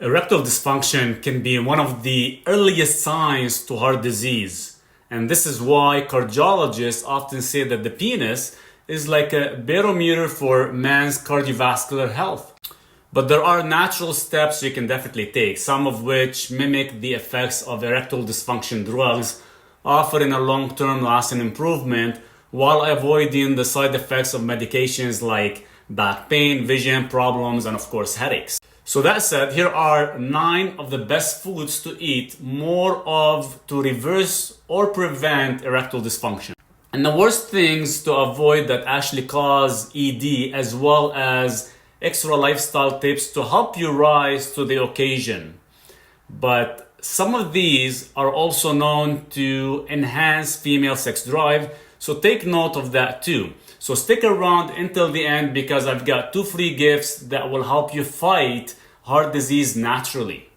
Erectile dysfunction can be one of the earliest signs to heart disease. And this is why cardiologists often say that the penis is like a barometer for man's cardiovascular health. But there are natural steps you can definitely take, some of which mimic the effects of erectile dysfunction drugs, offering a long-term lasting improvement while avoiding the side effects of medications like back pain, vision problems, and of course headaches. So that said, here are 9 of the best foods to eat more of to reverse or prevent erectile dysfunction. And the worst things to avoid that actually cause ED, as well as extra lifestyle tips to help you rise to the occasion. But some of these are also known to enhance female sex drive, so take note of that too. So stick around until the end because I've got 2 free gifts that will help you fight heart disease naturally.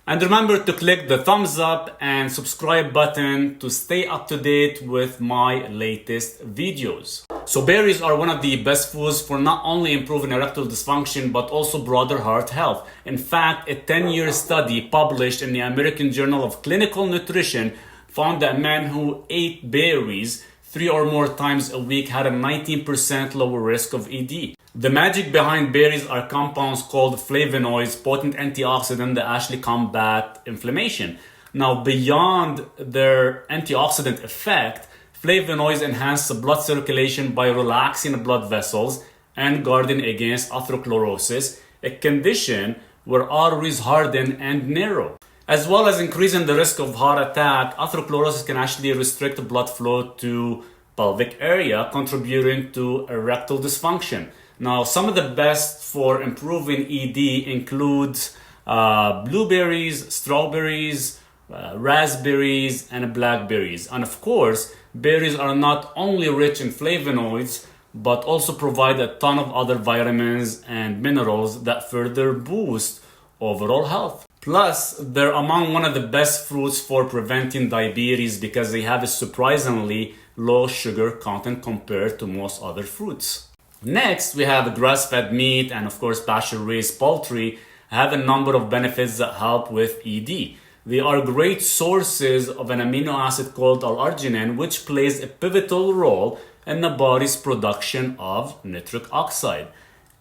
And remember to click the thumbs up and subscribe button to stay up to date with my latest videos. So berries are one of the best foods for not only improving erectile dysfunction but also broader heart health. In fact, a 10-year study published in the American Journal of Clinical Nutrition found that men who ate berries 3 or more times a week had a 19% lower risk of ED. The magic behind berries are compounds called flavonoids, potent antioxidants that actually combat inflammation. Now, beyond their antioxidant effect, flavonoids enhance the blood circulation by relaxing the blood vessels and guarding against atherosclerosis, a condition where arteries harden and narrow. As well as increasing the risk of heart attack, atherosclerosis can actually restrict blood flow to pelvic area, contributing to erectile dysfunction. Now, some of the best for improving ED includes blueberries, strawberries, raspberries, and blackberries. And of course, berries are not only rich in flavonoids, but also provide a ton of other vitamins and minerals that further boost overall health. Plus, they're among one of the best fruits for preventing diabetes because they have a surprisingly low sugar content compared to most other fruits. Next, we have grass-fed meat and of course pasture-raised poultry have a number of benefits that help with ED. They are great sources of an amino acid called arginine, which plays a pivotal role in the body's production of nitric oxide.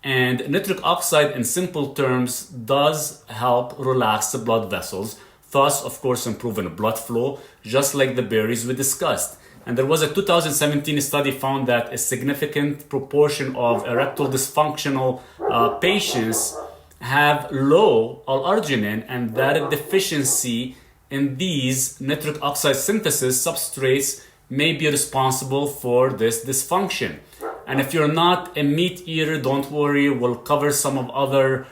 And nitric oxide, in simple terms, does help relax the blood vessels, thus of course improving blood flow, just like the berries we discussed. And there was a 2017 study found that a significant proportion of erectile dysfunctional patients have low arginine, and that a deficiency in these nitric oxide synthesis substrates may be responsible for this dysfunction. And if you're not a meat eater, don't worry, we'll cover some of other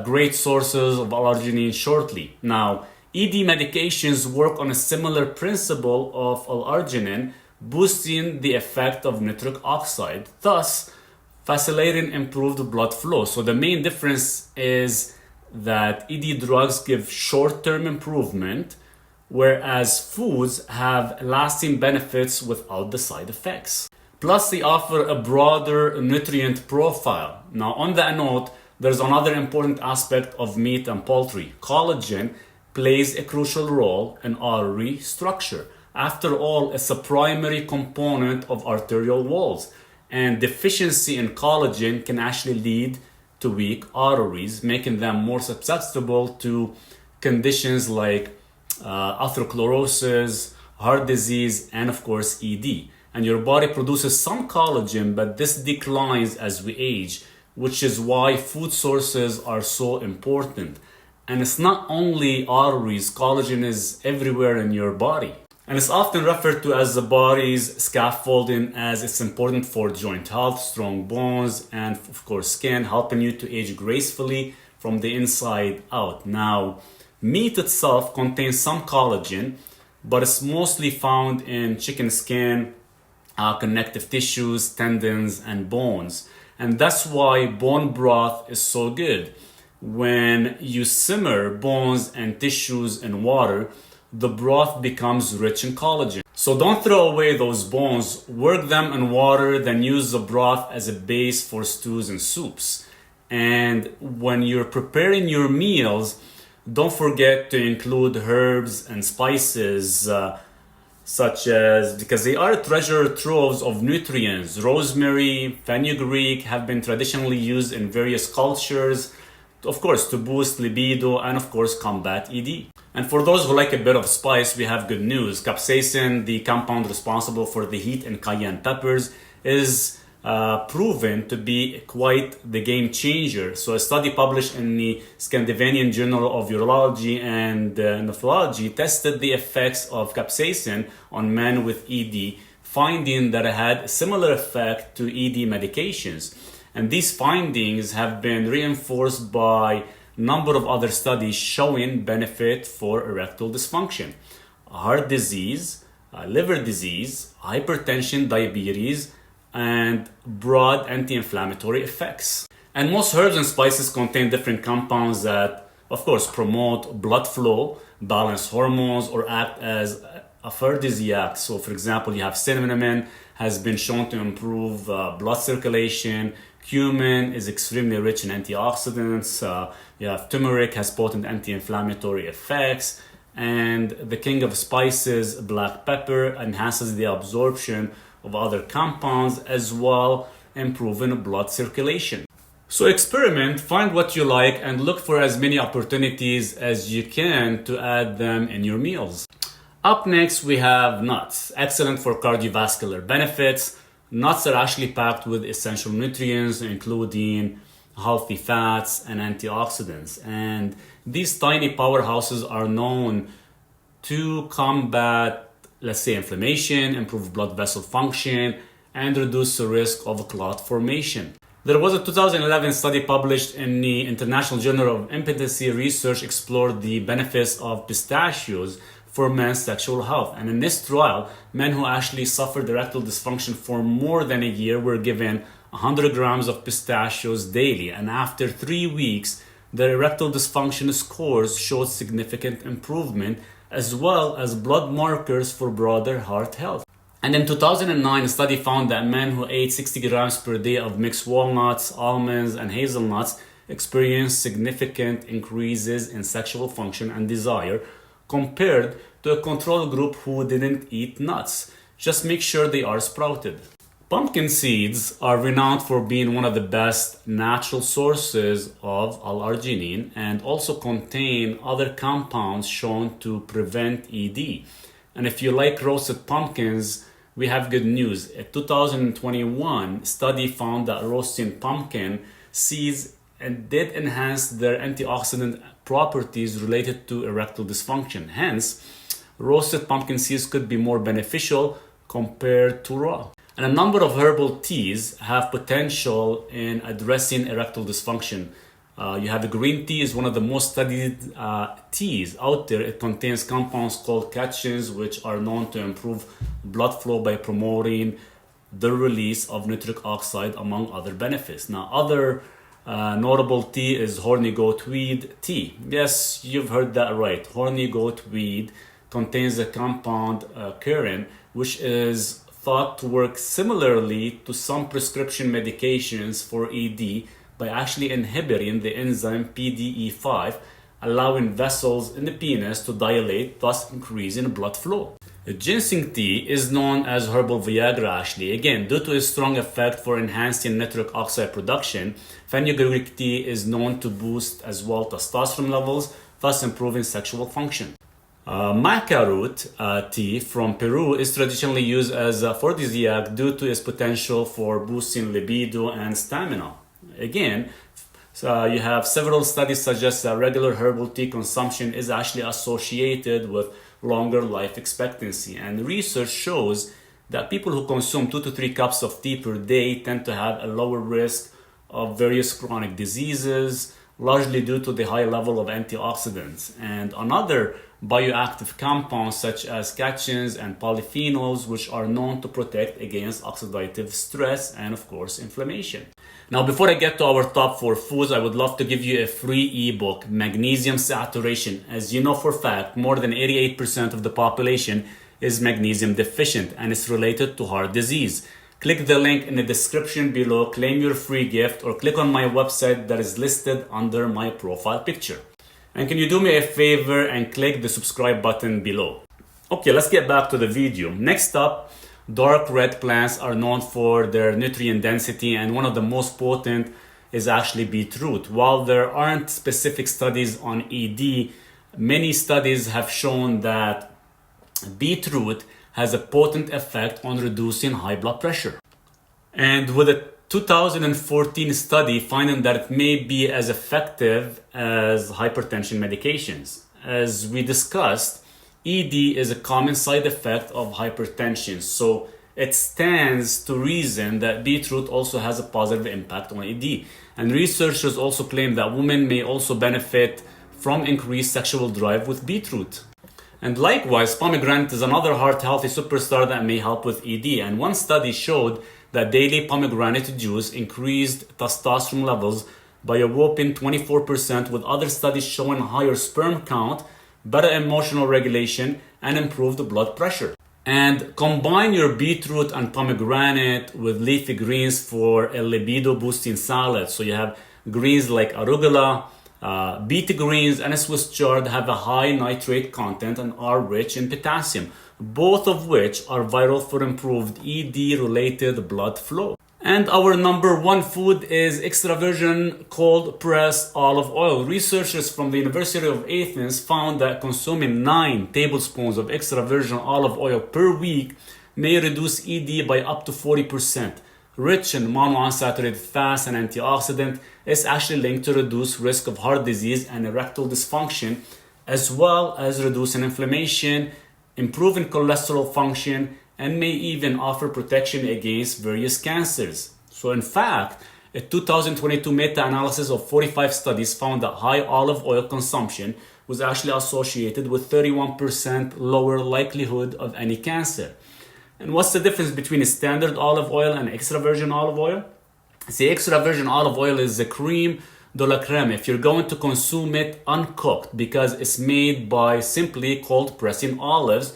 great sources of arginine shortly. Now, ED medications work on a similar principle of arginine, boosting the effect of nitric oxide, thus facilitating improved blood flow. So the main difference is that ED drugs give short-term improvement, whereas foods have lasting benefits without the side effects. Plus, they offer a broader nutrient profile. Now, on that note, there's another important aspect of meat and poultry. Collagen plays a crucial role in artery structure. After all, it's a primary component of arterial walls, and deficiency in collagen can actually lead to weak arteries, making them more susceptible to conditions like atherosclerosis, heart disease, and of course ED. And your body produces some collagen, but this declines as we age, which is why food sources are so important. And it's not only arteries, collagen is everywhere in your body. And it's often referred to as the body's scaffolding, as it's important for joint health, strong bones, and of course skin, helping you to age gracefully from the inside out. Now, meat itself contains some collagen, but it's mostly found in chicken skin, connective tissues, tendons, and bones. And that's why bone broth is so good. When you simmer bones and tissues in water, the broth becomes rich in collagen. So don't throw away those bones, work them in water, then use the broth as a base for stews and soups. And when you're preparing your meals, Don't forget to include herbs and spices, such as, because they are treasure troves of nutrients. Rosemary, fenugreek have been traditionally used in various cultures, of course, to boost libido and of course combat ED. And for those who like a bit of spice, we have good news. Capsaicin, the compound responsible for the heat in cayenne peppers, is proven to be quite the game changer. So a study published in the Scandinavian Journal of Urology and Nephrology tested the effects of capsaicin on men with ED, finding that it had a similar effect to ED medications. And these findings have been reinforced by a number of other studies showing benefit for erectile dysfunction, heart disease, liver disease, hypertension, diabetes, and broad anti-inflammatory effects. And most herbs and spices contain different compounds that, of course, promote blood flow, balance hormones, or act as aphrodisiacs. So, for example, you have cinnamon has been shown to improve blood circulation. Cumin is extremely rich in antioxidants. You have turmeric has potent anti-inflammatory effects. And the king of spices, black pepper, enhances the absorption of other compounds as well, improving blood circulation. So experiment, find what you like, and look for as many opportunities as you can to add them in your meals. Up next, we have nuts, excellent for cardiovascular benefits. Nuts are actually packed with essential nutrients, including healthy fats and antioxidants. And these tiny powerhouses are known to combat, let's say, inflammation, improve blood vessel function, and reduce the risk of clot formation. There was a 2011 study published in the International Journal of Impotency Research explored the benefits of pistachios for men's sexual health. And in this trial, men who actually suffered erectile dysfunction for more than a year were given 100 grams of pistachios daily. And after 3 weeks, their erectile dysfunction scores showed significant improvement, as well as blood markers for broader heart health. And in 2009, a study found that men who ate 60 grams per day of mixed walnuts, almonds, and hazelnuts experienced significant increases in sexual function and desire compared to a control group who didn't eat nuts. Just make sure they are sprouted. Pumpkin seeds are renowned for being one of the best natural sources of L-arginine and also contain other compounds shown to prevent ED. And if you like roasted pumpkins, we have good news. A 2021 study found that roasting pumpkin seeds did enhance their antioxidant properties related to erectile dysfunction. Hence, roasted pumpkin seeds could be more beneficial compared to raw. And a number of herbal teas have potential in addressing erectile dysfunction. You have the green tea is one of the most studied teas out there. It contains compounds called catechins, which are known to improve blood flow by promoting the release of nitric oxide, among other benefits. Now, other notable tea is horny goat weed tea. Yes, you've heard that right. Horny goat weed contains a compound currin, which is thought to work similarly to some prescription medications for ED by actually inhibiting the enzyme PDE5, allowing vessels in the penis to dilate, thus increasing blood flow. The ginseng tea is known as herbal Viagra actually. Again, due to its strong effect for enhancing nitric oxide production, fenugreek tea is known to boost as well testosterone levels, thus improving sexual function. Maca root tea from Peru is traditionally used as an aphrodisiac due to its potential for boosting libido and stamina. Again, you have several studies suggest that regular herbal tea consumption is actually associated with longer life expectancy. And research shows that people who consume 2 to 3 cups of tea per day tend to have a lower risk of various chronic diseases, largely due to the high level of antioxidants. And another bioactive compounds such as catechins and polyphenols, which are known to protect against oxidative stress and of course inflammation. Now, before I get to our top 4 foods, I would love to give you a free ebook, Magnesium Saturation. As you know for a fact, more than 88% of the population is magnesium deficient and is related to heart disease. Click the link in the description below, claim your free gift, or click on my website that is listed under my profile picture. And can you do me a favor and click the subscribe button below? Okay, let's get back to the video. Next up, dark red plants are known for their nutrient density, and one of the most potent is actually beetroot. While there aren't specific studies on ED, many studies have shown that beetroot has a potent effect on reducing high blood pressure. And with a 2014 study finding that it may be as effective as hypertension medications. As we discussed, ED is a common side effect of hypertension, so it stands to reason that beetroot also has a positive impact on ED. And researchers also claim that women may also benefit from increased sexual drive with beetroot. And likewise, pomegranate is another heart-healthy superstar that may help with ED. And one study showed that daily pomegranate juice increased testosterone levels by a whopping 24%, with other studies showing higher sperm count, better emotional regulation, and improved blood pressure. And combine your beetroot and pomegranate with leafy greens for a libido-boosting salad. So you have greens like arugula, beet greens, and a Swiss chard have a high nitrate content and are rich in potassium, both of which are vital for improved ED-related blood flow. And our number one food is extra virgin cold pressed olive oil. Researchers from the University of Athens found that consuming 9 tablespoons of extra virgin olive oil per week may reduce ED by up to 40%. Rich in monounsaturated fats and antioxidant, is actually linked to reduce risk of heart disease and erectile dysfunction, as well as reducing inflammation, improving cholesterol function, and may even offer protection against various cancers. So in fact, a 2022 meta-analysis of 45 studies found that high olive oil consumption was actually associated with 31% lower likelihood of any cancer. And what's the difference between a standard olive oil and extra virgin olive oil? See, extra virgin olive oil is the creme de la creme if you're going to consume it uncooked, because it's made by simply cold pressing olives,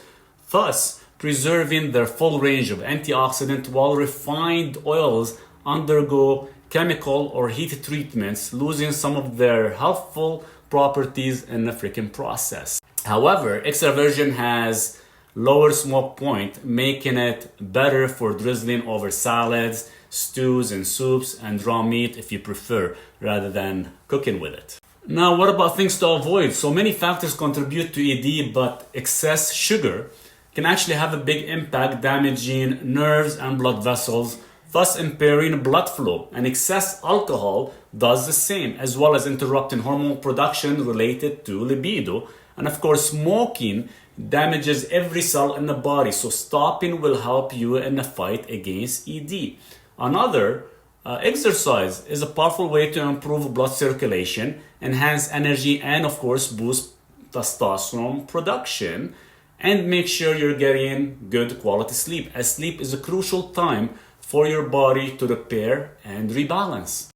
thus preserving their full range of antioxidant, while refined oils undergo chemical or heat treatments, losing some of their healthful properties in the freaking process. However, extra virgin has lower smoke point, making it better for drizzling over salads, stews and soups, and raw meat if you prefer, rather than cooking with it. Now, what about things to avoid? So many factors contribute to ED, but excess sugar can actually have a big impact, damaging nerves and blood vessels, thus impairing blood flow. And excess alcohol does the same, as well as interrupting hormone production related to libido. And of course, smoking damages every cell in the body, so stopping will help you in the fight against ED. Another, exercise is a powerful way to improve blood circulation, enhance energy, and of course boost testosterone production. And make sure you're getting good quality sleep, as sleep is a crucial time for your body to repair and rebalance.